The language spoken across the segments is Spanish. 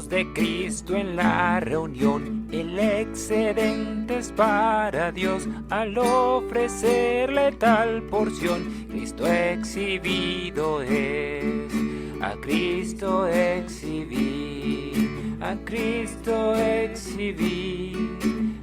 Comamos de Cristo en la reunión, el excedente es para Dios. Al ofrecerle tal porción, Cristo exhibido es. A Cristo exhibí, a Cristo exhibí.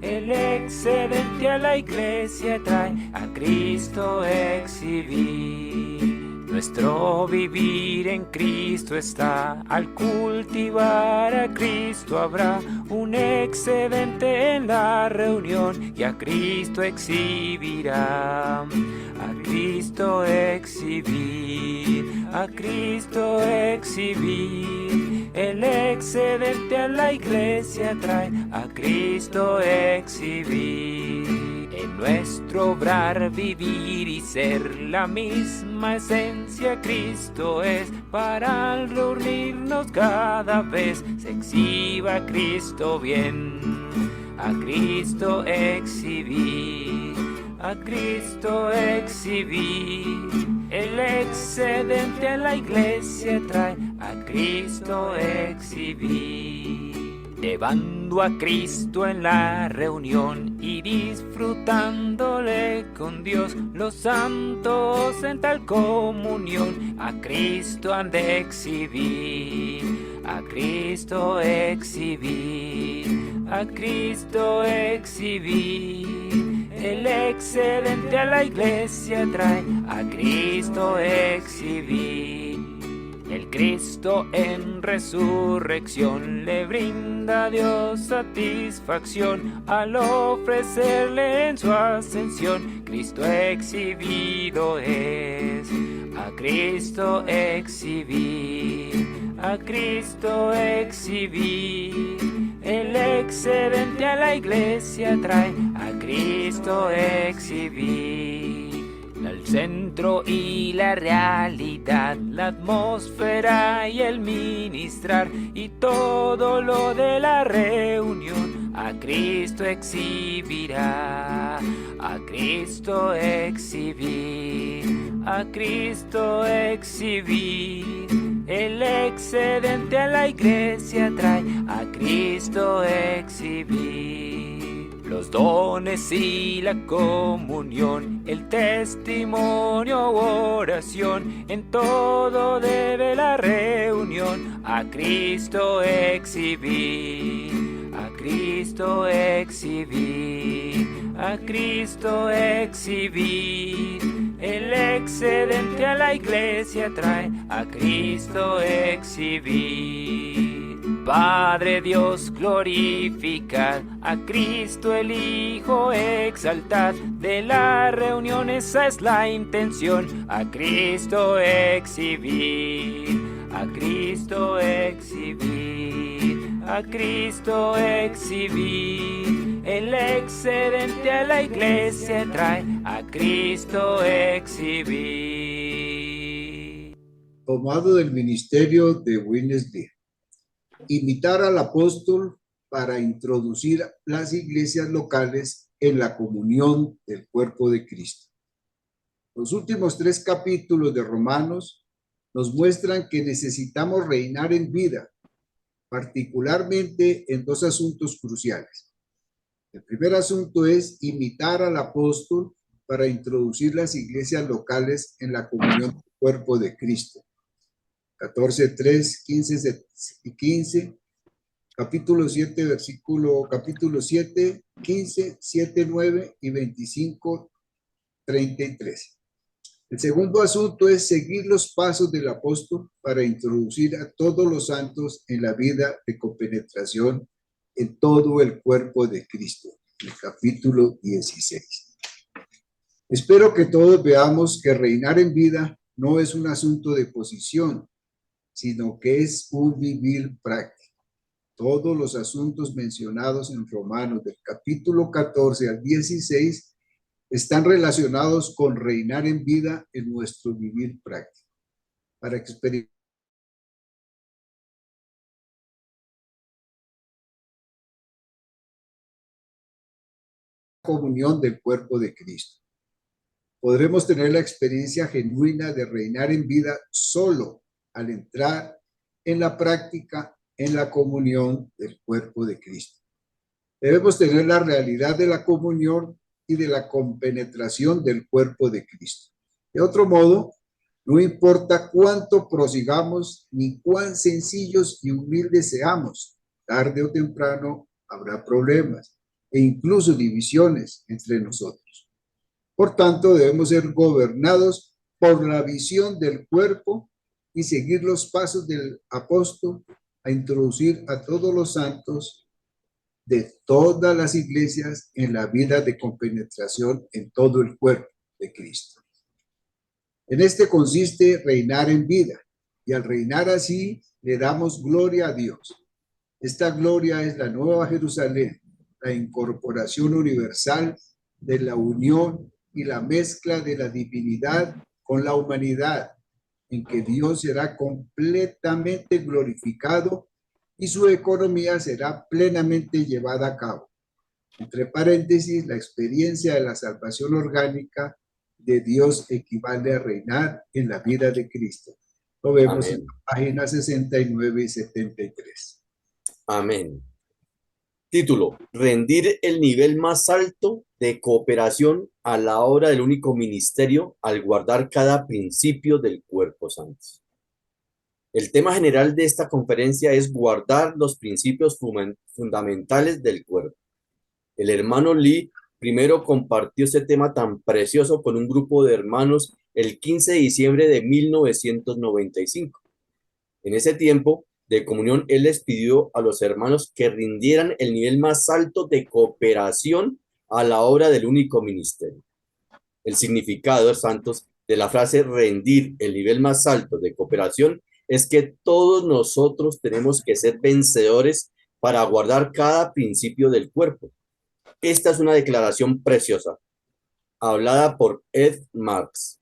El excedente a la iglesia trae, a Cristo exhibí. Nuestro vivir en Cristo está, al cultivar a Cristo habrá un excedente en la reunión y a Cristo exhibirá. A Cristo exhibir, a Cristo exhibir. El excedente a la iglesia trae, a Cristo exhibir. En nuestro obrar, vivir y ser, la misma esencia Cristo es. Para al reunirnos cada vez se exhiba a Cristo bien. A Cristo exhibir, a Cristo exhibir. El excedente a la iglesia trae, a Cristo exhibir. Llevando a Cristo en la reunión y disfrutándole con Dios, los santos en tal comunión a Cristo han de exhibir, a Cristo exhibir, a Cristo exhibir. El excedente a la iglesia trae, a Cristo exhibir. El Cristo en resurrección le brinda a Dios satisfacción al ofrecerle en su ascensión. Cristo exhibido es, a Cristo exhibir, a Cristo exhibir. El excedente a la iglesia trae, a Cristo exhibir. El centro y la realidad, la atmósfera y el ministrar y todo lo de la reunión a Cristo exhibirá, a Cristo exhibir, a Cristo exhibir. El excedente a la iglesia trae, a Cristo exhibir. Los dones y la comunión, el testimonio u oración, en todo debe la reunión a Cristo exhibir, a Cristo exhibir, a Cristo exhibir. El excedente a la iglesia trae, a Cristo exhibir. Padre Dios, glorificad a Cristo el Hijo, exaltad. De la reunión esa es la intención, a Cristo exhibir, a Cristo exhibir, a Cristo exhibir. El excedente a la iglesia trae, a Cristo exhibir. Tomado del ministerio de Winnesley. Imitar al apóstol para introducir las iglesias locales en la comunión del cuerpo de Cristo. Los últimos 3 capítulos de Romanos nos muestran que necesitamos reinar en vida, particularmente en 2 asuntos cruciales. El primer asunto es imitar al apóstol para introducir las iglesias locales en la comunión del cuerpo de Cristo. 14:3, 15 y 15, capítulo 7, capítulo 7, 15, 7, 9 y 25, 33. El segundo asunto es seguir los pasos del apóstol para introducir a todos los santos en la vida de compenetración en todo el cuerpo de Cristo. El capítulo 16. Espero que todos veamos que reinar en vida no es un asunto de posición, sino que es un vivir práctico. Todos los asuntos mencionados en Romanos del capítulo 14 al 16 están relacionados con reinar en vida en nuestro vivir práctico. Para experimentar la comunión del cuerpo de Cristo. Podremos tener la experiencia genuina de reinar en vida solo al entrar en la práctica en la comunión del cuerpo de Cristo. Debemos tener la realidad de la comunión y de la compenetración del cuerpo de Cristo. De otro modo, no importa cuánto prosigamos ni cuán sencillos y humildes seamos, tarde o temprano habrá problemas e incluso divisiones entre nosotros. Por tanto, debemos ser gobernados por la visión del cuerpo y seguir los pasos del apóstol a introducir a todos los santos de todas las iglesias en la vida de compenetración en todo el cuerpo de Cristo. En este consiste reinar en vida, y al reinar así le damos gloria a Dios. Esta gloria es la nueva Jerusalén, la incorporación universal de la unión y la mezcla de la divinidad con la humanidad, en que Dios será completamente glorificado y su economía será plenamente llevada a cabo. Entre paréntesis, la experiencia de la salvación orgánica de Dios equivale a reinar en la vida de Cristo. Lo vemos en la página 69 y 73. Amén. Título: rendir el nivel más alto de cooperación a la obra del único ministerio al guardar cada principio del cuerpo santo. El tema general de esta conferencia es guardar los principios fundamentales del cuerpo. El hermano Lee primero compartió este tema tan precioso con un grupo de hermanos el 15 de diciembre de 1995. En ese tiempo de comunión, él les pidió a los hermanos que rindieran el nivel más alto de cooperación a la obra del único ministerio. El significado, santos, de la frase rendir el nivel más alto de cooperación es que todos nosotros tenemos que ser vencedores para guardar cada principio del cuerpo. Esta es una declaración preciosa, hablada por Ed Marx.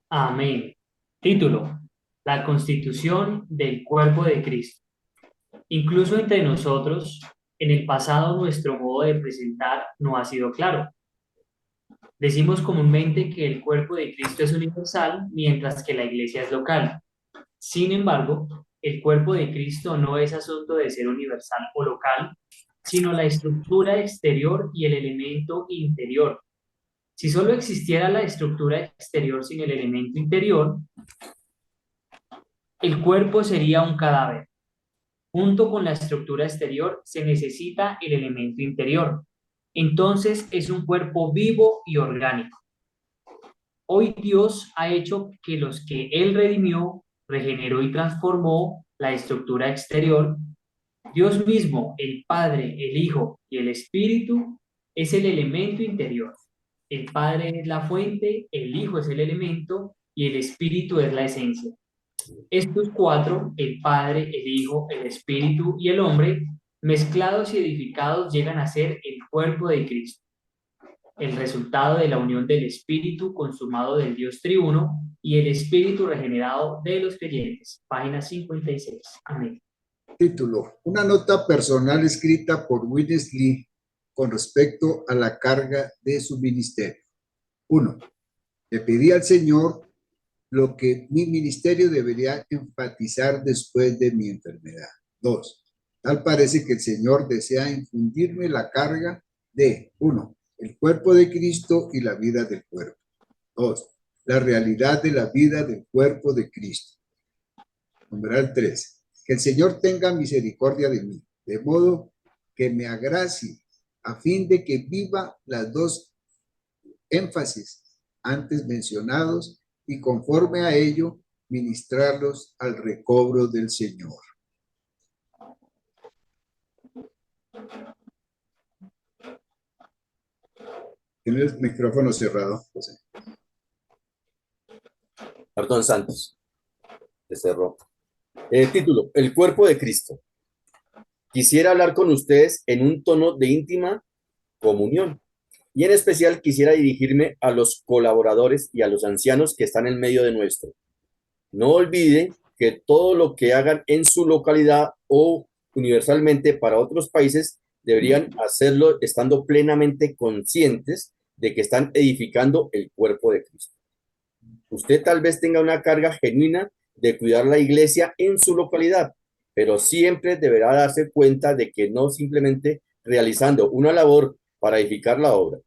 Amén. Título: la constitución del cuerpo de Cristo. Incluso entre nosotros, en el pasado nuestro modo de presentar no ha sido claro. Decimos comúnmente que el cuerpo de Cristo es universal, mientras que la iglesia es local. Sin embargo, el cuerpo de Cristo no es asunto de ser universal o local, sino la estructura exterior y el elemento interior. Si solo existiera la estructura exterior sin el elemento interior, el cuerpo sería un cadáver. Junto con la estructura exterior se necesita el elemento interior. Entonces es un cuerpo vivo y orgánico. Hoy Dios ha hecho que los que Él redimió, regeneró y transformó la estructura exterior. Dios mismo, el Padre, el Hijo y el Espíritu, es el elemento interior. El Padre es la fuente, el Hijo es el elemento y el Espíritu es la esencia. Estos cuatro, el Padre, el Hijo, el Espíritu y el hombre, mezclados y edificados, llegan a ser el cuerpo de Cristo, el resultado de la unión del Espíritu consumado del Dios triuno y el Espíritu regenerado de los creyentes. Página 56. Amén. Título: una nota personal escrita por Witness Lee con respecto a la carga de su ministerio. 1. Le pedí al Señor lo que mi ministerio debería enfatizar después de mi enfermedad. 2. Tal parece que el Señor desea infundirme la carga de 1. El cuerpo de Cristo y la vida del cuerpo. 2. La realidad de la vida del cuerpo de Cristo. Numeral 3. Que el Señor tenga misericordia de mí, de modo que me agracie, a fin de que viva las dos énfasis antes mencionados y conforme a ello ministrarlos al recobro del Señor. Tiene el micrófono cerrado, José. Perdón, santos. Se cerró. Título: el cuerpo de Cristo. Quisiera hablar con ustedes en un tono de íntima comunión. Y en especial quisiera dirigirme a los colaboradores y a los ancianos que están en medio de nuestro. No olviden que todo lo que hagan en su localidad o universalmente para otros países deberían hacerlo estando plenamente conscientes de que están edificando el cuerpo de Cristo. Usted tal vez tenga una carga genuina de cuidar la iglesia en su localidad, pero siempre deberá darse cuenta de que no simplemente realizando una labor para edificar la obra.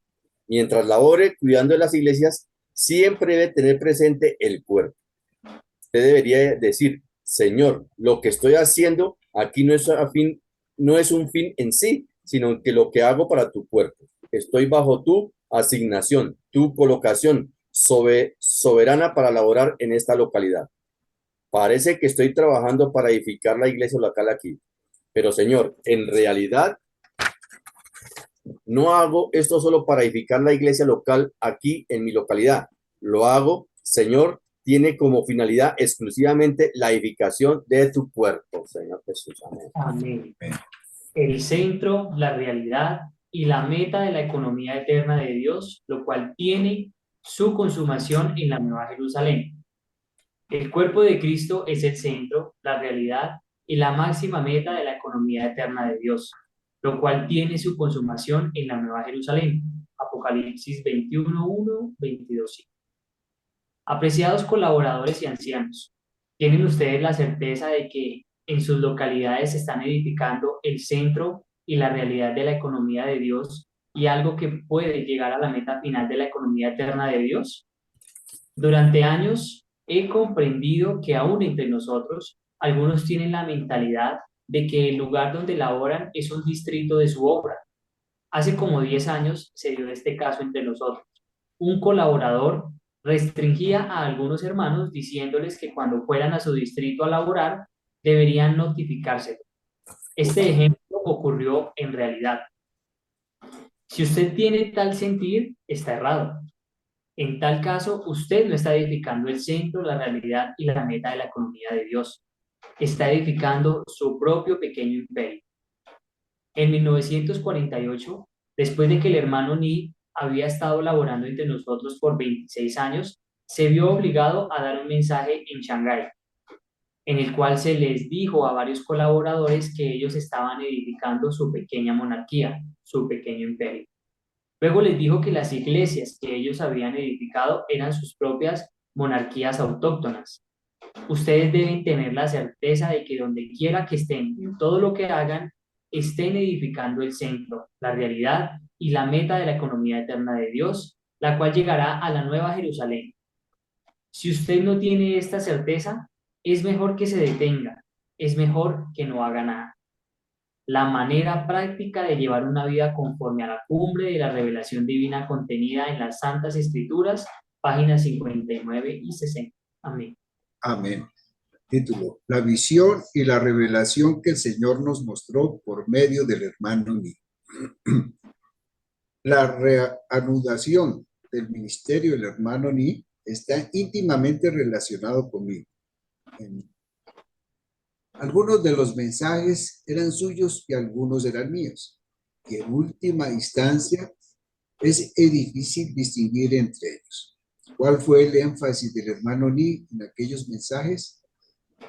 Mientras labore cuidando de las iglesias, siempre debe tener presente el cuerpo. Usted debería decir, Señor, lo que estoy haciendo aquí no es un fin en sí, sino que lo que hago para tu cuerpo. Estoy bajo tu asignación, tu colocación soberana para laborar en esta localidad. Parece que estoy trabajando para edificar la iglesia local aquí, pero Señor, en realidad no hago esto solo para edificar la iglesia local aquí en mi localidad. Lo hago, Señor, tiene como finalidad exclusivamente la edificación de tu cuerpo, Señor Jesús. Amén. Amén. El centro, la realidad y la meta de la economía eterna de Dios, lo cual tiene su consumación en la Nueva Jerusalén. El cuerpo de Cristo es el centro, la realidad y la máxima meta de la economía eterna de Dios, lo cual tiene su consumación en la Nueva Jerusalén. Apocalipsis 21:1, 22. Apreciados colaboradores y ancianos, ¿tienen ustedes la certeza de que en sus localidades se están edificando el centro y la realidad de la economía de Dios y algo que puede llegar a la meta final de la economía eterna de Dios? Durante años he comprendido que aún entre nosotros, algunos tienen la mentalidad de que el lugar donde laboran es un distrito de su obra. Hace como 10 años se dio este caso entre nosotros. Un colaborador restringía a algunos hermanos diciéndoles que cuando fueran a su distrito a laborar, deberían notificárselo. Este ejemplo ocurrió en realidad. Si usted tiene tal sentir, está errado. En tal caso, usted no está edificando el centro, la realidad y la meta de la economía de Dios. Está edificando su propio pequeño imperio. En 1948, después de que el hermano Ni había estado laborando entre nosotros por 26 años, se vio obligado a dar un mensaje en Shanghái, en el cual se les dijo a varios colaboradores que ellos estaban edificando su pequeña monarquía, su pequeño imperio. Luego les dijo que las iglesias que ellos habían edificado eran sus propias monarquías autóctonas. Ustedes deben tener la certeza de que donde quiera que estén, en todo lo que hagan, estén edificando el centro, la realidad y la meta de la economía eterna de Dios, la cual llegará a la Nueva Jerusalén. Si usted no tiene esta certeza, es mejor que se detenga, es mejor que no haga nada. La manera práctica de llevar una vida conforme a la cumbre de la revelación divina contenida en las Santas Escrituras, páginas 59 y 60. Amén. Amén. Título: La visión y la revelación que el Señor nos mostró por medio del hermano Ni. La reanudación del ministerio del hermano Ni está íntimamente relacionado conmigo. Algunos de los mensajes eran suyos y algunos eran míos. Y en última instancia, es difícil distinguir entre ellos. ¿Cuál fue el énfasis del hermano Ni en aquellos mensajes?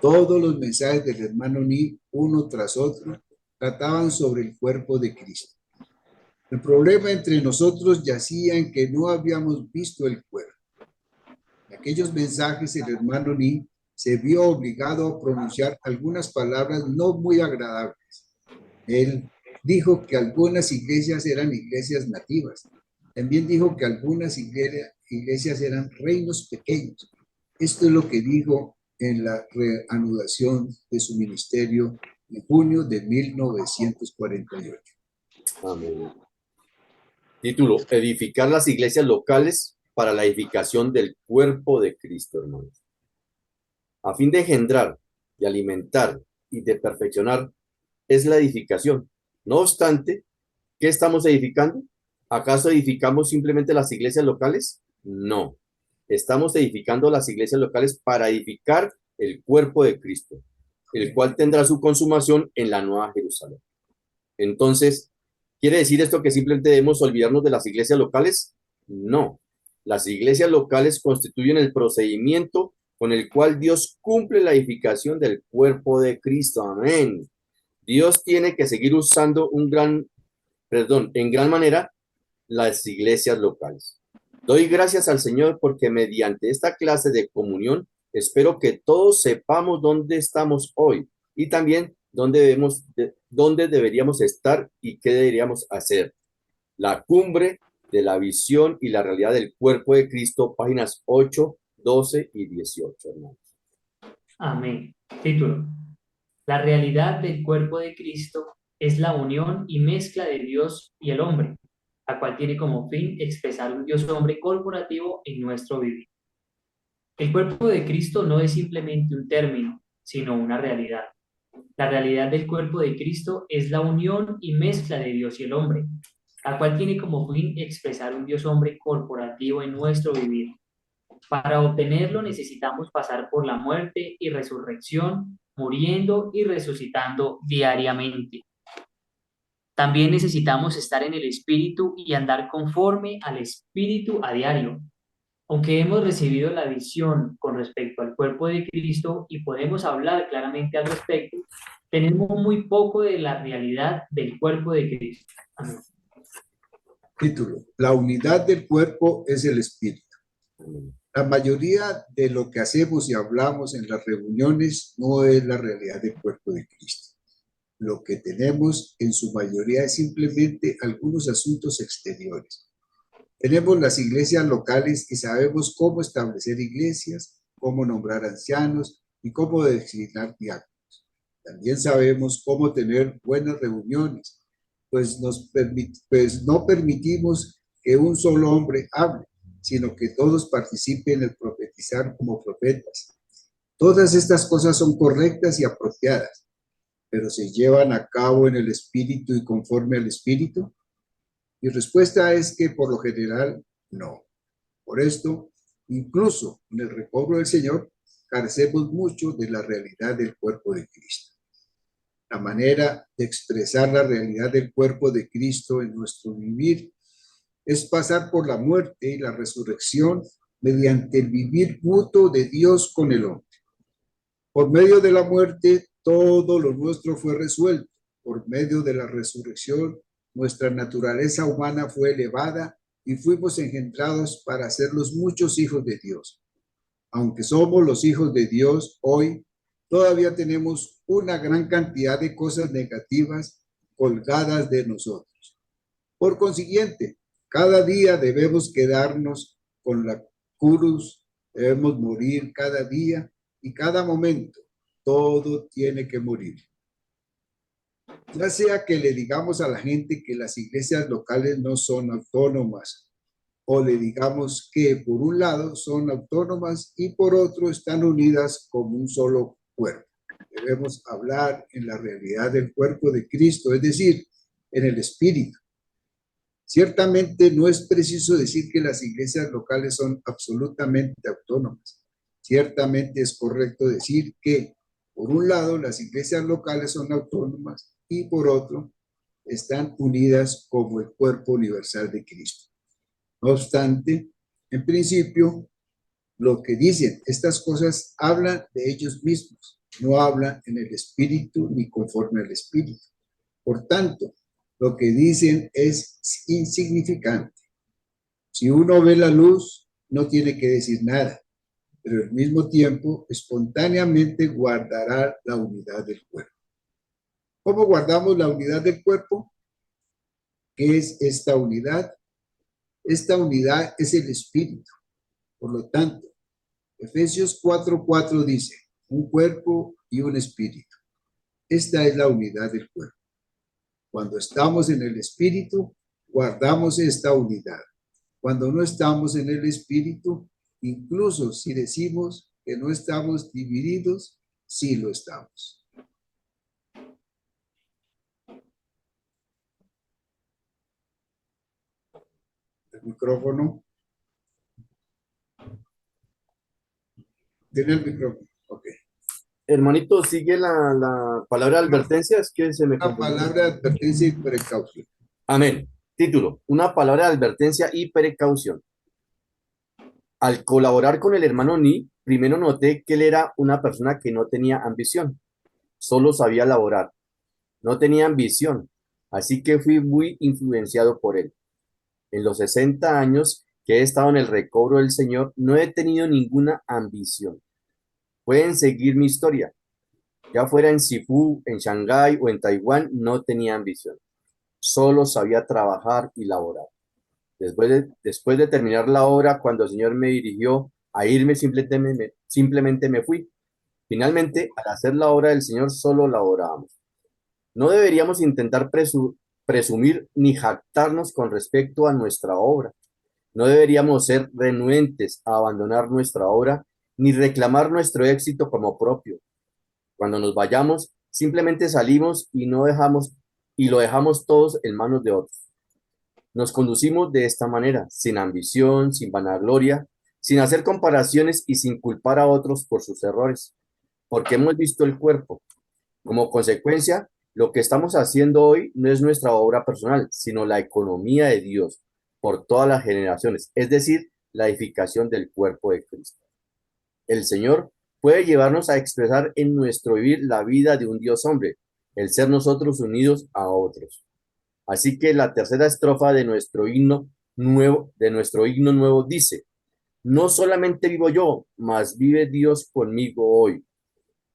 Todos los mensajes del hermano Ni, uno tras otro, trataban sobre el cuerpo de Cristo. El problema entre nosotros yacía en que no habíamos visto el cuerpo. En aquellos mensajes, el hermano Ni se vio obligado a pronunciar algunas palabras no muy agradables. Él dijo que algunas iglesias eran iglesias nativas. También dijo que algunas iglesias eran reinos pequeños. Esto es lo que dijo en la reanudación de su ministerio en junio de 1948. Amén. Título: edificar las iglesias locales para la edificación del cuerpo de Cristo, hermanos. A fin de engendrar, de alimentar y de perfeccionar es la edificación. No obstante, ¿qué estamos edificando? ¿Acaso edificamos simplemente las iglesias locales? No. Estamos edificando las iglesias locales para edificar el cuerpo de Cristo, el cual tendrá su consumación en la Nueva Jerusalén. Entonces, ¿quiere decir esto que simplemente debemos olvidarnos de las iglesias locales? No. Las iglesias locales constituyen el procedimiento con el cual Dios cumple la edificación del cuerpo de Cristo. Amén. Dios tiene que seguir usando en gran manera las iglesias locales. Doy gracias al Señor porque mediante esta clase de comunión espero que todos sepamos dónde estamos hoy y también dónde deberíamos estar y qué deberíamos hacer. La cumbre de la visión y la realidad del cuerpo de Cristo, páginas 8, 12 y 18, hermanos. Amén. Título. La realidad del cuerpo de Cristo es la unión y mezcla de Dios y el hombre, la cual tiene como fin expresar un Dios hombre corporativo en nuestro vivir. El cuerpo de Cristo no es simplemente un término, sino una realidad. La realidad del cuerpo de Cristo es la unión y mezcla de Dios y el hombre, la cual tiene como fin expresar un Dios hombre corporativo en nuestro vivir. Para obtenerlo necesitamos pasar por la muerte y resurrección, muriendo y resucitando diariamente. También necesitamos estar en el Espíritu y andar conforme al Espíritu a diario. Aunque hemos recibido la visión con respecto al cuerpo de Cristo y podemos hablar claramente al respecto, tenemos muy poco de la realidad del cuerpo de Cristo. Amén. Título. La unidad del cuerpo es el espíritu. La mayoría de lo que hacemos y hablamos en las reuniones no es la realidad del cuerpo de Cristo. Lo que tenemos en su mayoría es simplemente algunos asuntos exteriores. Tenemos las iglesias locales y sabemos cómo establecer iglesias, cómo nombrar ancianos y cómo designar diáconos. También sabemos cómo tener buenas reuniones, pues no permitimos que un solo hombre hable, sino que todos participen en el profetizar como profetas. Todas estas cosas son correctas y apropiadas, pero ¿se llevan a cabo en el Espíritu y conforme al Espíritu? Mi respuesta es que por lo general no. Por esto, incluso en el recobro del Señor, carecemos mucho de la realidad del cuerpo de Cristo. La manera de expresar la realidad del cuerpo de Cristo en nuestro vivir es pasar por la muerte y la resurrección mediante el vivir mutuo de Dios con el hombre. Por medio de la muerte, todo lo nuestro fue resuelto. Por medio de la resurrección, nuestra naturaleza humana fue elevada y fuimos engendrados para ser los muchos hijos de Dios. Aunque somos los hijos de Dios hoy, todavía tenemos una gran cantidad de cosas negativas colgadas de nosotros. Por consiguiente, cada día debemos quedarnos con la cruz, debemos morir cada día y cada momento. Todo tiene que morir. Ya sea que le digamos a la gente que las iglesias locales no son autónomas, o le digamos que por un lado son autónomas y por otro están unidas como un solo cuerpo. Debemos hablar en la realidad del cuerpo de Cristo, es decir, en el Espíritu. Ciertamente no es preciso decir que las iglesias locales son absolutamente autónomas. Ciertamente es correcto decir que, por un lado, las iglesias locales son autónomas y por otro, están unidas como el cuerpo universal de Cristo. No obstante, en principio, lo que dicen estas cosas hablan de ellos mismos, no hablan en el Espíritu ni conforme al Espíritu. Por tanto, lo que dicen es insignificante. Si uno ve la luz, no tiene que decir nada, pero al mismo tiempo, espontáneamente guardará la unidad del cuerpo. ¿Cómo guardamos la unidad del cuerpo? ¿Qué es esta unidad? Esta unidad es el Espíritu. Por lo tanto, Efesios 4:4 dice, un cuerpo y un espíritu. Esta es la unidad del cuerpo. Cuando estamos en el Espíritu, guardamos esta unidad. Cuando no estamos en el Espíritu, incluso si decimos que no estamos divididos, sí lo estamos. El micrófono. Tiene el micrófono. Ok. Hermanito, sigue la palabra de advertencia, es que se me Una confundió. palabra de advertencia y precaución. Amén. Título, una palabra de advertencia y precaución. Al colaborar con el hermano Ni, primero noté que él era una persona que no tenía ambición, solo sabía laborar, no tenía ambición, así que fui muy influenciado por él. En los 60 años que he estado en el recobro del Señor, no he tenido ninguna ambición. Pueden seguir mi historia. Ya fuera en Sifu, en Shanghái o en Taiwán, no tenía ambición. Solo sabía trabajar y laborar. Después de terminar la obra, cuando el Señor me dirigió a irme, simplemente me fui. Finalmente, al hacer la obra del Señor, solo laborábamos. No deberíamos intentar presumir ni jactarnos con respecto a nuestra obra. No deberíamos ser renuentes a abandonar nuestra obra ni reclamar nuestro éxito como propio. Cuando nos vayamos, simplemente salimos y lo dejamos todos en manos de otros. Nos conducimos de esta manera, sin ambición, sin vanagloria, sin hacer comparaciones y sin culpar a otros por sus errores, porque hemos visto el cuerpo. Como consecuencia, lo que estamos haciendo hoy no es nuestra obra personal, sino la economía de Dios por todas las generaciones, es decir, la edificación del cuerpo de Cristo. El Señor puede llevarnos a expresar en nuestro vivir la vida de un Dios hombre, el ser nosotros unidos a otros. Así que la tercera estrofa de nuestro himno nuevo dice: no solamente vivo yo, mas vive Dios conmigo hoy,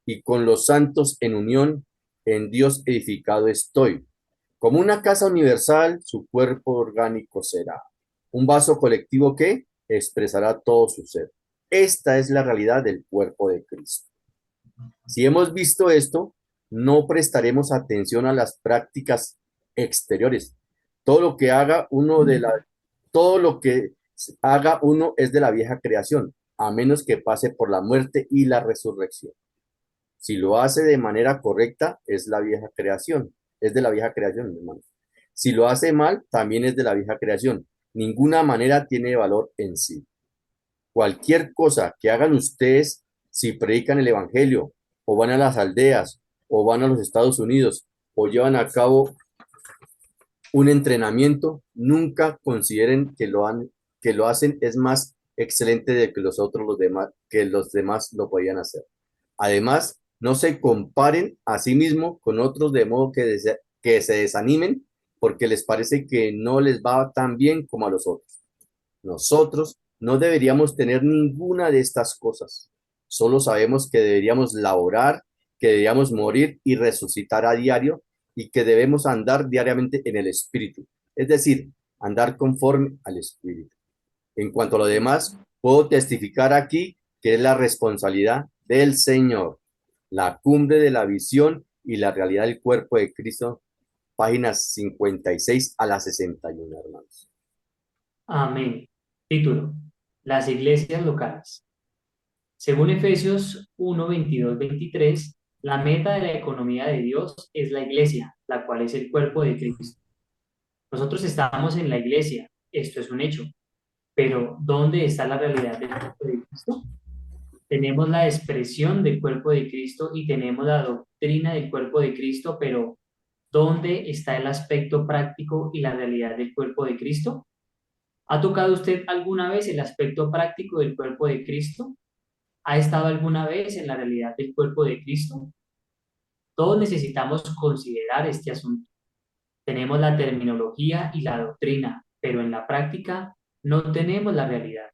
y con los santos en unión, en Dios edificado estoy. Como una casa universal, su cuerpo orgánico será. Un vaso colectivo que expresará todo su ser. Esta es la realidad del cuerpo de Cristo. Si hemos visto esto, no prestaremos atención a las prácticas exteriores. Todo lo que haga uno todo lo que haga uno es de la vieja creación, a menos que pase por la muerte y la resurrección. Si lo hace de manera correcta, es de la vieja creación, hermano. Si lo hace mal, también es de la vieja creación. Ninguna manera tiene valor en sí. Cualquier cosa que hagan ustedes, si predican el evangelio, o van a las aldeas, o van a los Estados Unidos, o llevan a cabo un entrenamiento, nunca consideren que lo hacen es más excelente de que que los demás lo podían hacer. Además, no se comparen a sí mismos con otros de modo que se desanimen porque les parece que no les va tan bien como a los otros. Nosotros no deberíamos tener ninguna de estas cosas. Solo sabemos que deberíamos laborar, que deberíamos morir y resucitar a diario y que debemos andar diariamente en el Espíritu, es decir, andar conforme al Espíritu. En cuanto a lo demás, puedo testificar aquí que es la responsabilidad del Señor, la cumbre de la visión y la realidad del cuerpo de Cristo, páginas 56 a la 61, hermanos. Amén. Título: Las iglesias locales. Según Efesios 1, 22, 23, la meta de la economía de Dios es la iglesia, la cual es el cuerpo de Cristo. Nosotros estamos en la iglesia, esto es un hecho, pero ¿dónde está la realidad del cuerpo de Cristo? Tenemos la expresión del cuerpo de Cristo y tenemos la doctrina del cuerpo de Cristo, pero ¿dónde está el aspecto práctico y la realidad del cuerpo de Cristo? ¿Ha tocado usted alguna vez el aspecto práctico del cuerpo de Cristo? ¿Ha estado alguna vez en la realidad del cuerpo de Cristo? Todos necesitamos considerar este asunto. Tenemos la terminología y la doctrina, pero en la práctica no tenemos la realidad.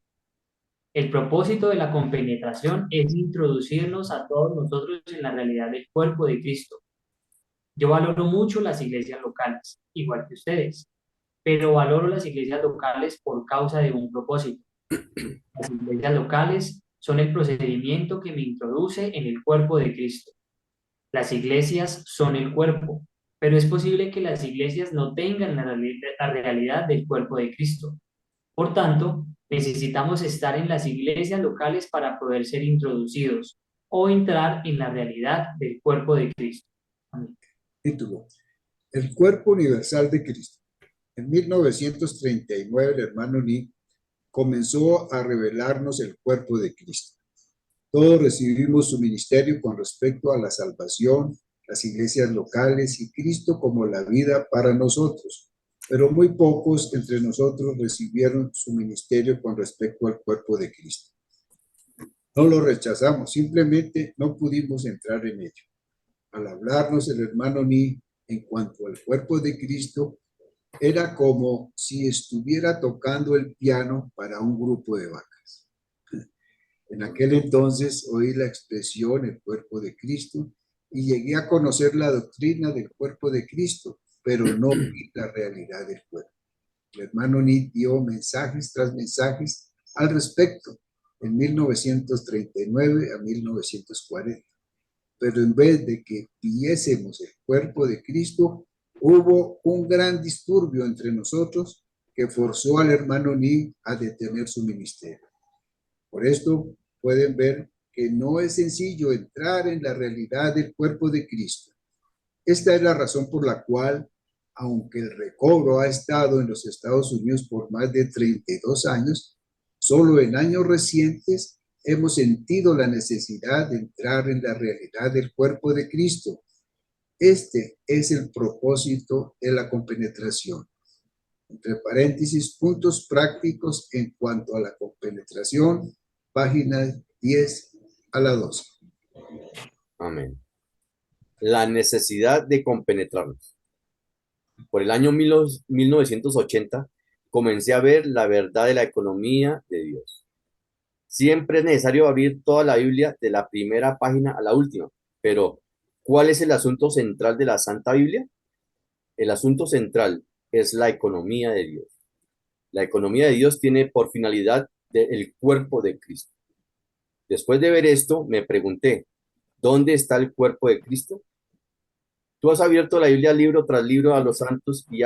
El propósito de la compenetración es introducirnos a todos nosotros en la realidad del cuerpo de Cristo. Yo valoro mucho las iglesias locales, igual que ustedes, pero valoro las iglesias locales por causa de un propósito. Las iglesias locales son el procedimiento que me introduce en el cuerpo de Cristo. Las iglesias son el cuerpo, pero es posible que las iglesias no tengan la realidad del cuerpo de Cristo. Por tanto, necesitamos estar en las iglesias locales para poder ser introducidos o entrar en la realidad del cuerpo de Cristo. Amén. Título: El cuerpo universal de Cristo. En 1939, el hermano Lee comenzó a revelarnos el cuerpo de Cristo. Todos recibimos su ministerio con respecto a la salvación, las iglesias locales y Cristo como la vida para nosotros, pero muy pocos entre nosotros recibieron su ministerio con respecto al cuerpo de Cristo. No lo rechazamos, simplemente no pudimos entrar en ello. Al hablarnos el hermano Ni en cuanto al cuerpo de Cristo, era como si estuviera tocando el piano para un grupo de vacas. En aquel entonces oí la expresión el cuerpo de Cristo y llegué a conocer la doctrina del cuerpo de Cristo, pero no vi la realidad del cuerpo. El hermano Nick dio mensajes tras mensajes al respecto en 1939 a 1940. Pero en vez de que viésemos el cuerpo de Cristo, hubo un gran disturbio entre nosotros que forzó al hermano Nick a detener su ministerio. Por esto pueden ver que no es sencillo entrar en la realidad del cuerpo de Cristo. Esta es la razón por la cual, aunque el recobro ha estado en los Estados Unidos por más de 32 años, solo en años recientes hemos sentido la necesidad de entrar en la realidad del cuerpo de Cristo. Este es el propósito de la compenetración. Entre paréntesis, puntos prácticos en cuanto a la compenetración, páginas 10 a la 12. Amén. La necesidad de compenetrarnos. Por el año 1980 comencé a ver la verdad de la economía de Dios. Siempre es necesario abrir toda la Biblia de la primera página a la última, pero ¿cuál es el asunto central de la Santa Biblia? El asunto central es la economía de Dios. La economía de Dios tiene por finalidad el cuerpo de Cristo. Después de ver esto, me pregunté, ¿dónde está el cuerpo de Cristo? Tú has abierto la Biblia libro tras libro a los santos y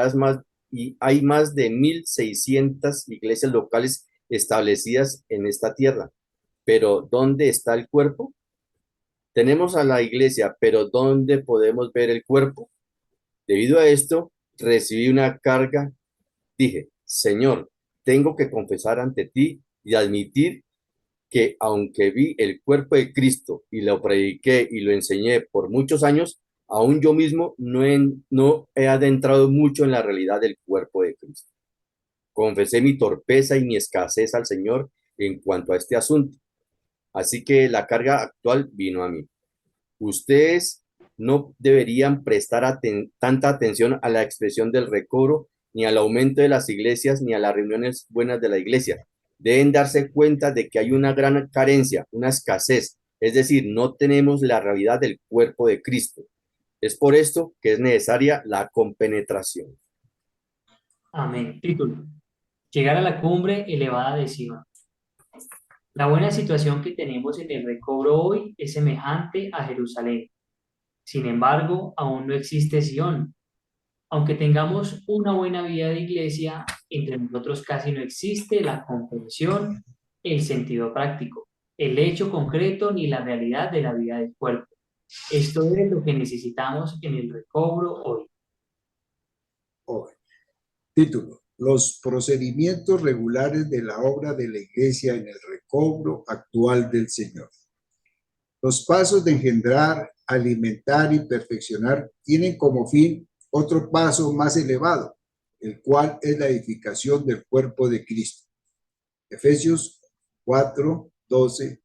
hay más de 1,600 iglesias locales establecidas en esta tierra. Pero ¿dónde está el cuerpo? Tenemos a la iglesia, pero ¿dónde podemos ver el cuerpo? Debido a esto, recibí una carga. Dije, Señor, tengo que confesar ante ti y admitir que aunque vi el cuerpo de Cristo y lo prediqué y lo enseñé por muchos años, aún yo mismo no he adentrado mucho en la realidad del cuerpo de Cristo. Confesé mi torpeza y mi escasez al Señor en cuanto a este asunto. Así que la carga actual vino a mí. Ustedes no deberían prestar tanta atención a la expresión del recobro, ni al aumento de las iglesias, ni a las reuniones buenas de la iglesia. Deben darse cuenta de que hay una gran carencia, una escasez, es decir, no tenemos la realidad del cuerpo de Cristo. Es por esto que es necesaria la compenetración. Amén. Título: Llegar a la cumbre elevada de Sion. La buena situación que tenemos en el recobro hoy es semejante a Jerusalén. Sin embargo, aún no existe Sion. Aunque tengamos una buena vida de iglesia, entre nosotros casi no existe la comprensión, el sentido práctico, el hecho concreto ni la realidad de la vida del cuerpo. Esto es lo que necesitamos en el recobro hoy. Título: Los procedimientos regulares de la obra de la iglesia en el recobro actual del Señor. Los pasos de engendrar, alimentar y perfeccionar tienen como fin otro paso más elevado, el cual es la edificación del cuerpo de Cristo. Efesios 4, 12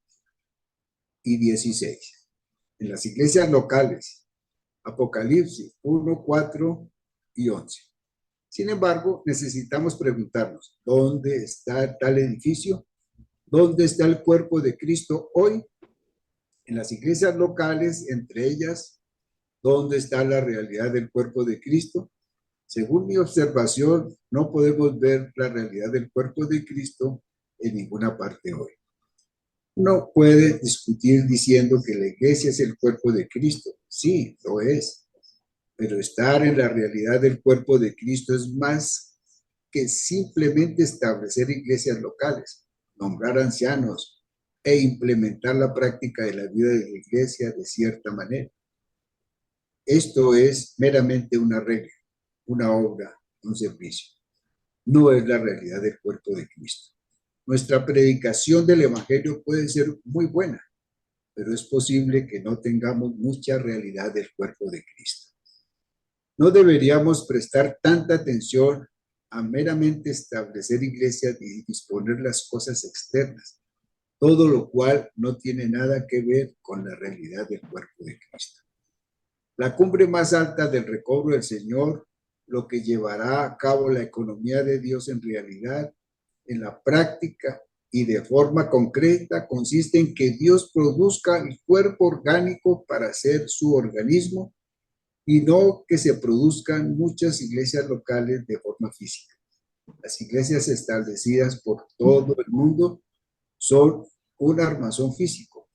y 16. En las iglesias locales, Apocalipsis 1, 4 y 11. Sin embargo, necesitamos preguntarnos, ¿dónde está tal edificio? ¿Dónde está el cuerpo de Cristo hoy? En las iglesias locales, entre ellas, ¿dónde está la realidad del cuerpo de Cristo? Según mi observación, no podemos ver la realidad del cuerpo de Cristo en ninguna parte hoy. Uno puede discutir diciendo que la iglesia es el cuerpo de Cristo. Sí, lo es. Pero estar en la realidad del cuerpo de Cristo es más que simplemente establecer iglesias locales, nombrar ancianos e implementar la práctica de la vida de la iglesia de cierta manera. Esto es meramente una regla, una obra, un servicio. No es la realidad del cuerpo de Cristo. Nuestra predicación del evangelio puede ser muy buena, pero es posible que no tengamos mucha realidad del cuerpo de Cristo. No deberíamos prestar tanta atención a meramente establecer iglesias y disponer las cosas externas, todo lo cual no tiene nada que ver con la realidad del cuerpo de Cristo. La cumbre más alta del recobro del Señor, lo que llevará a cabo la economía de Dios en realidad, en la práctica, y de forma concreta consiste en que Dios produzca el cuerpo orgánico para ser su organismo y no que se produzcan muchas iglesias locales de forma física. Las iglesias establecidas por todo el mundo son un armazón físico,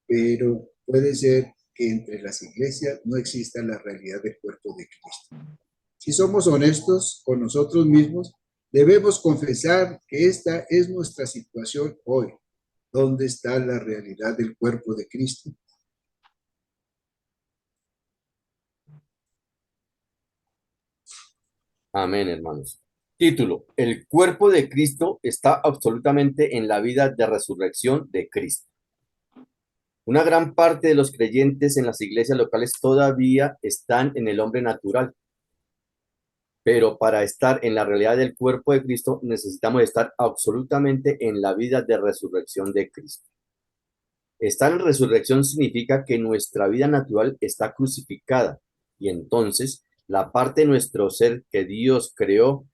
pero puede ser que entre las iglesias no exista la realidad del cuerpo de Cristo. Si somos honestos con nosotros mismos, debemos confesar que esta es nuestra situación hoy. ¿Dónde está la realidad del cuerpo de Cristo? Amén, hermanos. Título: El cuerpo de Cristo está absolutamente en la vida de resurrección de Cristo. Una gran parte de los creyentes en las iglesias locales todavía están en el hombre natural, pero para estar en la realidad del cuerpo de Cristo necesitamos estar absolutamente en la vida de resurrección de Cristo. Estar en resurrección significa que nuestra vida natural está crucificada y entonces la parte de nuestro ser que Dios creó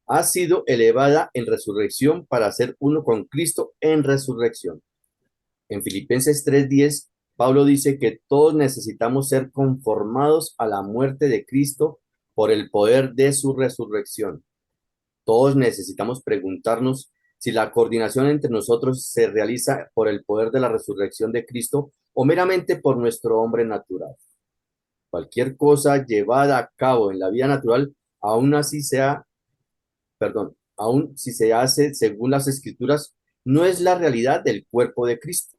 ha sido elevada en resurrección para ser uno con Cristo en resurrección. En Filipenses 3:10, Pablo dice que todos necesitamos ser conformados a la muerte de Cristo por el poder de su resurrección. Todos necesitamos preguntarnos si la coordinación entre nosotros se realiza por el poder de la resurrección de Cristo o meramente por nuestro hombre natural. Cualquier cosa llevada a cabo en la vida natural, aún si se hace según las Escrituras, no es la realidad del cuerpo de Cristo.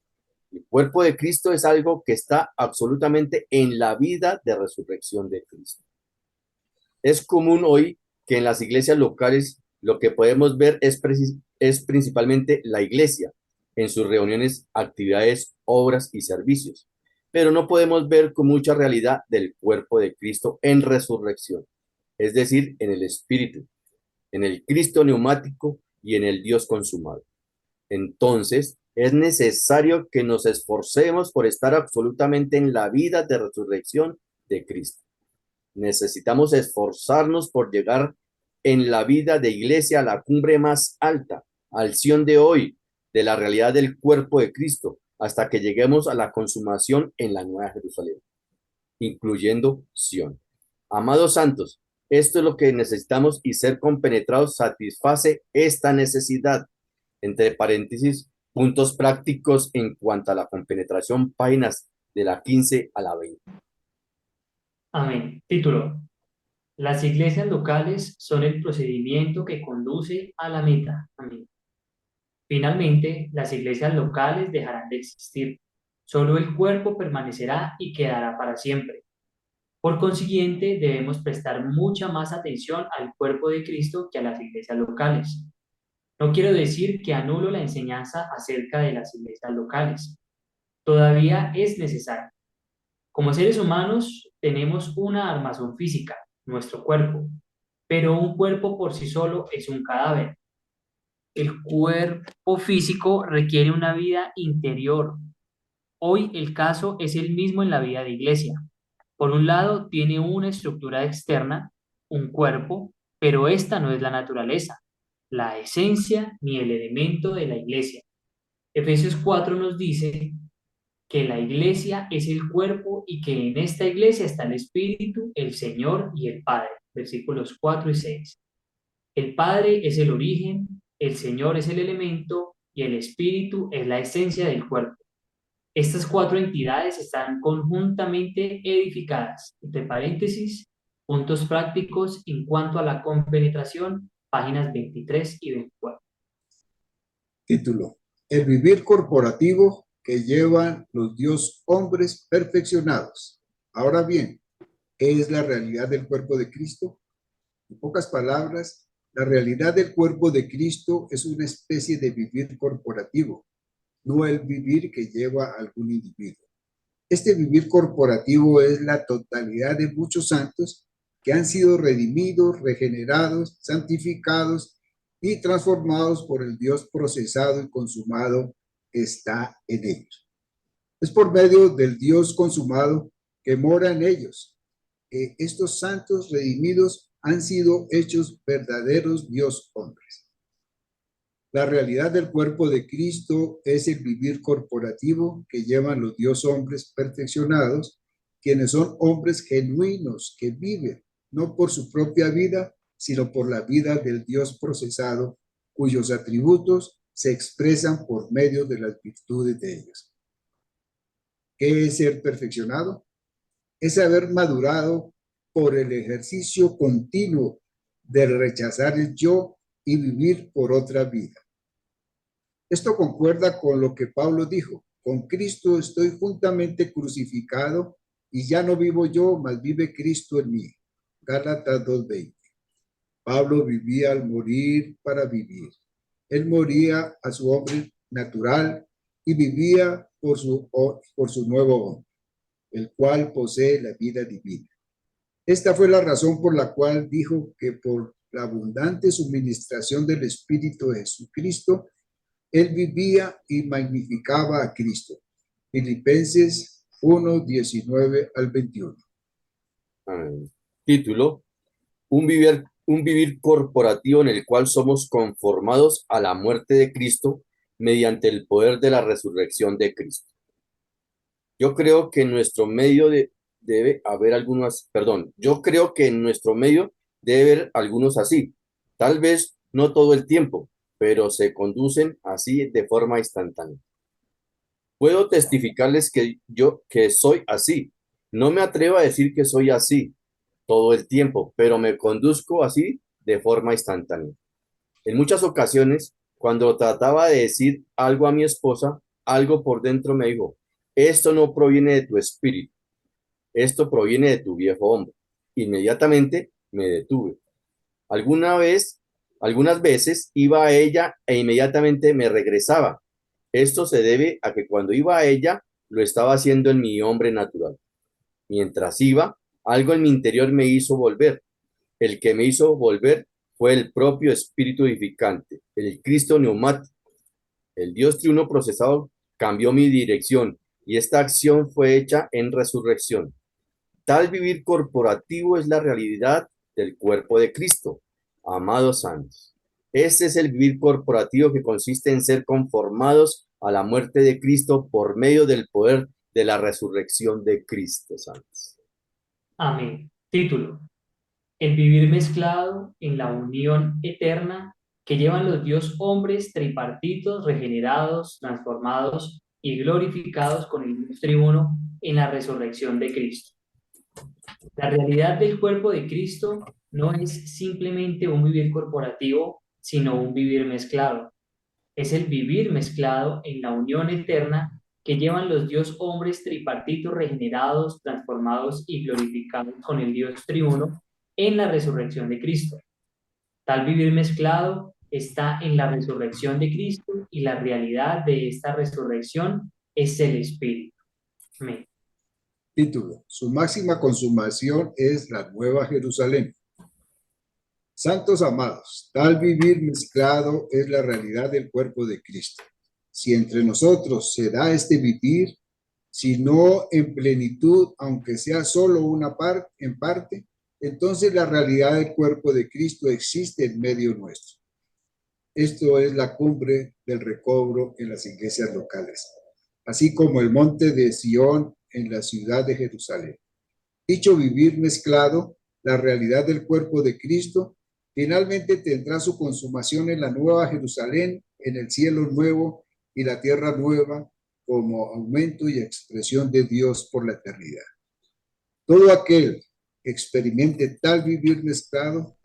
El cuerpo de Cristo es algo que está absolutamente en la vida de resurrección de Cristo. Es común hoy que en las iglesias locales lo que podemos ver es principalmente la iglesia en sus reuniones, actividades, obras y servicios, pero no podemos ver con mucha realidad del cuerpo de Cristo en resurrección, es decir, en el Espíritu, en el Cristo neumático y en el Dios consumado. Entonces, es necesario que nos esforcemos por estar absolutamente en la vida de resurrección de Cristo. Necesitamos esforzarnos por llegar en la vida de iglesia a la cumbre más alta, al Sión de hoy, de la realidad del cuerpo de Cristo, hasta que lleguemos a la consumación en la Nueva Jerusalén, incluyendo Sión. Amados santos, esto es lo que necesitamos y ser compenetrados satisface esta necesidad. Entre paréntesis, puntos prácticos en cuanto a la compenetración, páginas de la 15 a la 20. Amén. Título: Las iglesias locales son el procedimiento que conduce a la meta. Amén. Finalmente, las iglesias locales dejarán de existir. Solo el cuerpo permanecerá y quedará para siempre. Por consiguiente, debemos prestar mucha más atención al cuerpo de Cristo que a las iglesias locales. No quiero decir que anulo la enseñanza acerca de las iglesias locales. Todavía es necesario. Como seres humanos, tenemos una armazón física, nuestro cuerpo, pero un cuerpo por sí solo es un cadáver. El cuerpo físico requiere una vida interior. Hoy el caso es el mismo en la vida de iglesia. Por un lado, tiene una estructura externa, un cuerpo, pero esta no es la naturaleza, la esencia ni el elemento de la iglesia. Efesios 4 nos dice que la iglesia es el cuerpo y que en esta iglesia está el Espíritu, el Señor y el Padre. Versículos 4 y 6. El Padre es el origen, el Señor es el elemento y el Espíritu es la esencia del cuerpo. Estas cuatro entidades están conjuntamente edificadas. Entre paréntesis, puntos prácticos en cuanto a la compenetración, páginas 23 y 24. Título: El vivir corporativo que llevan los Dios hombres perfeccionados. Ahora bien, ¿qué es la realidad del cuerpo de Cristo? En pocas palabras, la realidad del cuerpo de Cristo es una especie de vivir corporativo, no el vivir que lleva algún individuo. Este vivir corporativo es la totalidad de muchos santos que han sido redimidos, regenerados, santificados y transformados por el Dios procesado y consumado que está en ellos. Es por medio del Dios consumado que mora en ellos. Estos santos redimidos han sido hechos verdaderos Dios hombres. La realidad del cuerpo de Cristo es el vivir corporativo que llevan los Dios hombres perfeccionados, quienes son hombres genuinos que viven no por su propia vida, sino por la vida del Dios procesado, cuyos atributos se expresan por medio de las virtudes de ellos. ¿Qué es ser perfeccionado? Es haber madurado por el ejercicio continuo de rechazar el yo y vivir por otra vida. Esto concuerda con lo que Pablo dijo: con Cristo estoy juntamente crucificado y ya no vivo yo, mas vive Cristo en mí. Gálatas 2:20. Pablo vivía al morir para vivir. Él moría a su hombre natural y vivía por su nuevo hombre, el cual posee la vida divina. Esta fue la razón por la cual dijo que por la abundante suministración del Espíritu de Jesucristo, él vivía y magnificaba a Cristo. Filipenses 1:19 al 21. Título: un vivir corporativo en el cual somos conformados a la muerte de Cristo mediante el poder de la resurrección de Cristo. Yo creo que en nuestro medio debe haber algunos así. Tal vez no todo el tiempo, pero se conducen así de forma instantánea. Puedo testificarles que soy así. No me atrevo a decir que soy así todo el tiempo, pero me conduzco así de forma instantánea. En muchas ocasiones, cuando trataba de decir algo a mi esposa, algo por dentro me dijo: esto no proviene de tu espíritu, esto proviene de tu viejo hombre. Inmediatamente me detuve. Algunas veces iba a ella e inmediatamente me regresaba. Esto se debe a que cuando iba a ella, lo estaba haciendo en mi hombre natural. Mientras iba, algo en mi interior me hizo volver. El que me hizo volver fue el propio Espíritu edificante, el Cristo neumático. El Dios triuno procesado cambió mi dirección y esta acción fue hecha en resurrección. Tal vivir corporativo es la realidad del cuerpo de Cristo. Amados santos, este es el vivir corporativo que consiste en ser conformados a la muerte de Cristo por medio del poder de la resurrección de Cristo, santos. Amén. Título: el vivir mezclado en la unión eterna que llevan los Dios hombres tripartitos, regenerados, transformados y glorificados con el Dios triuno en la resurrección de Cristo. La realidad del cuerpo de Cristo no es simplemente un vivir corporativo, sino un vivir mezclado. Es el vivir mezclado en la unión eterna que llevan los Dios hombres tripartitos, regenerados, transformados y glorificados con el Dios triuno en la resurrección de Cristo. Tal vivir mezclado está en la resurrección de Cristo y la realidad de esta resurrección es el Espíritu. Amén. Título: su máxima consumación es la Nueva Jerusalén. Santos amados, tal vivir mezclado es la realidad del cuerpo de Cristo. Si entre nosotros se da este vivir, si no en plenitud, aunque sea solo en parte, entonces la realidad del cuerpo de Cristo existe en medio nuestro. Esto es la cumbre del recobro en las iglesias locales, así como el monte de Sión en la ciudad de Jerusalén. Dicho vivir mezclado, la realidad del cuerpo de Cristo, finalmente tendrá su consumación en la Nueva Jerusalén, en el cielo nuevo y la tierra nueva, como aumento y expresión de Dios por la eternidad. Todo aquel que experimente tal vivir mezclado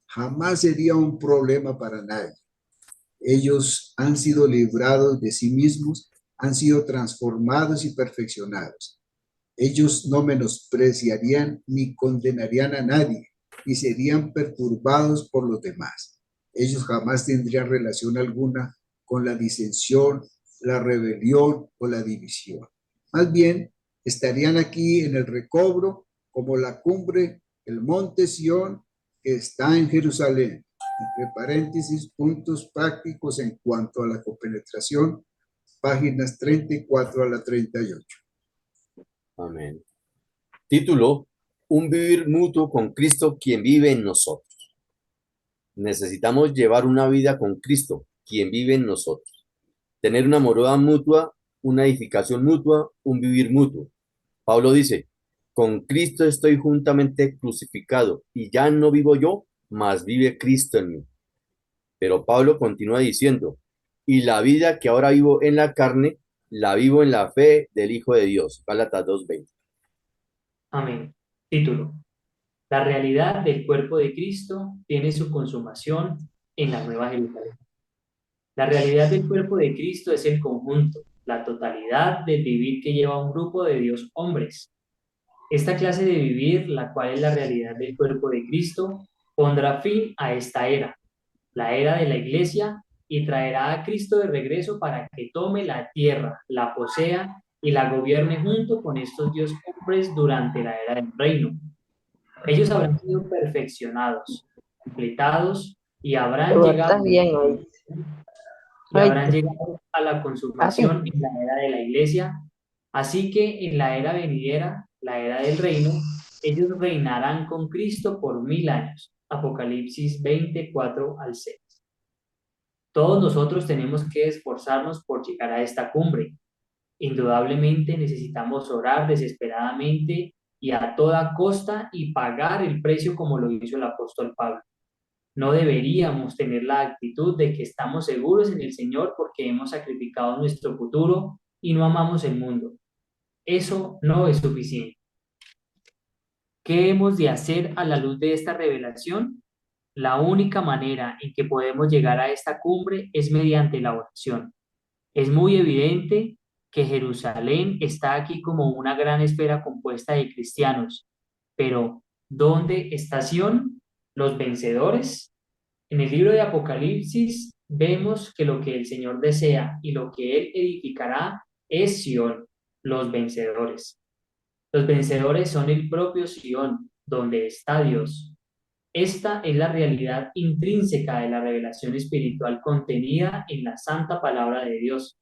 jamás sería un problema para nadie. Ellos han sido librados de sí mismos, han sido transformados y perfeccionados. Ellos no menospreciarían ni condenarían a nadie, ni serían perturbados por los demás. Ellos jamás tendrían relación alguna con la disensión, la rebelión o la división. Más bien, estarían aquí en el recobro como la cumbre, el monte Sión, que está en Jerusalén. Entre paréntesis, puntos prácticos en cuanto a la compenetración, páginas 34 a la 38. Amén. Título: un vivir mutuo con Cristo, quien vive en nosotros. Necesitamos llevar una vida con Cristo, quien vive en nosotros. Tener una morada mutua, una edificación mutua, un vivir mutuo. Pablo dice, con Cristo estoy juntamente crucificado, y ya no vivo yo, mas vive Cristo en mí. Pero Pablo continúa diciendo, y la vida que ahora vivo en la carne, la vivo en la fe del Hijo de Dios. Gálatas 2:20. Amén. Título. La realidad del cuerpo de Cristo tiene su consumación en la Nueva Jerusalén. La realidad del cuerpo de Cristo es el conjunto, la totalidad del vivir que lleva un grupo de Dios hombres. Esta clase de vivir, la cual es la realidad del cuerpo de Cristo, pondrá fin a esta era, la era de la iglesia, y traerá a Cristo de regreso para que tome la tierra, la posea y la gobierne junto con estos Dios hombres durante la era del reino. Ellos habrán sido perfeccionados, completados y habrán Pero llegado estás bien hoy. Oíste. a la consumación en la era de la iglesia. Así que en la era venidera, la era del reino, ellos reinarán con Cristo por 1000 años. Apocalipsis 24 al 6. Todos nosotros tenemos que esforzarnos por llegar a esta cumbre. Indudablemente necesitamos orar desesperadamente y a toda costa y pagar el precio como lo hizo el apóstol Pablo. No deberíamos tener la actitud de que estamos seguros en el Señor porque hemos sacrificado nuestro futuro y no amamos el mundo. Eso no es suficiente. ¿Qué hemos de hacer a la luz de esta revelación? La única manera en que podemos llegar a esta cumbre es mediante la oración. Es muy evidente que Jerusalén está aquí como una gran esfera compuesta de cristianos, pero ¿dónde está Sión? ¿Los vencedores? En el libro de Apocalipsis vemos que lo que el Señor desea y lo que Él edificará es Sión, los vencedores. Los vencedores son el propio Sión, donde está Dios. Esta es la realidad intrínseca de la revelación espiritual contenida en la santa palabra de Dios.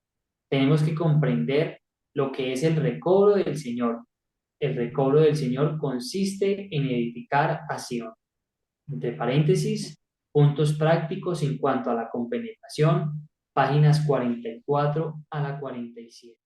Tenemos que comprender lo que es el recobro del Señor. El recobro del Señor consiste en edificar a Sión. Entre paréntesis, puntos prácticos en cuanto a la compenetración, páginas 44 a la 47.